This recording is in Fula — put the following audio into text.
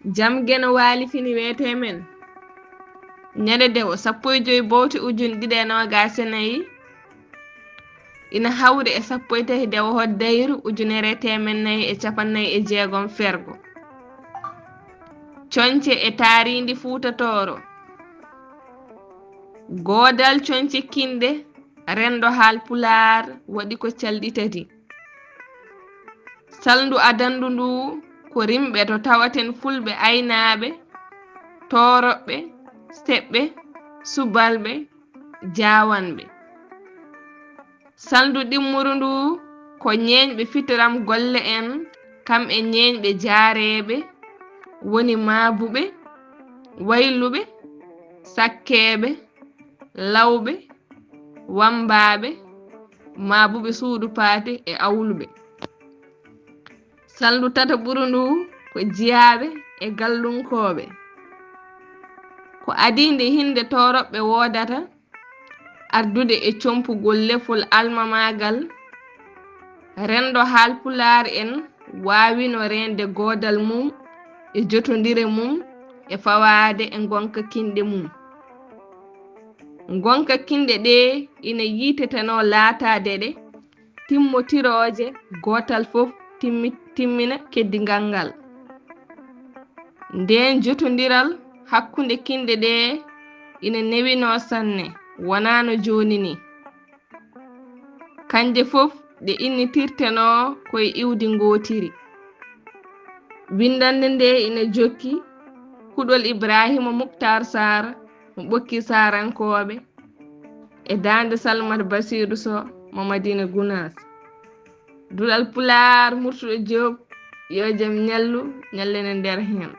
jamgeno waali fini wete men nyade dewo 15 bowti ujun dide nogas nayi ina hawde e 13 dewo hoddayru ujunere temen nayi e capannayi e jeegom fergo conce e taarindi fuutatoro godal conce kinde rendo hal pular wadi ko calditati salndu adandu ndu ko rimbe to tawaten fulbe aynaabe torobbe sebbe subalbe jawanbe salndu dimmuru ndu ko nyeñbe fitiram golle en kam e nyeñbe jaarebe woni maabube waylube sakkebe lawbe wambaabe maabube suudu paate e awlube salndu tata burundu ko jiyaabe e gallunkobe ko adinde hinde torobbe wodata ardude e compugol lefol almamagal rendo hal pular en waawino rende godal mum e jotondire mum e fawaade e gonka kinde mum gonka kinde de ina yiteteno laataade de timmotiroje gotal fof timmina keddigal ngal nden jotondiral hakkunde kinde de ina newino sanne wonano joni ni kanje fof de innitirteno koye iwdi ngotiri windande nde ina jokki kuɗol Ibrahima Muktar Sara mo ɓokki sarankoɓe e dande Salmata Basiru Sow mo Madina Gounass duɗal Pular Murtuɗo Diop yo jaam ñallu ñallene nder hen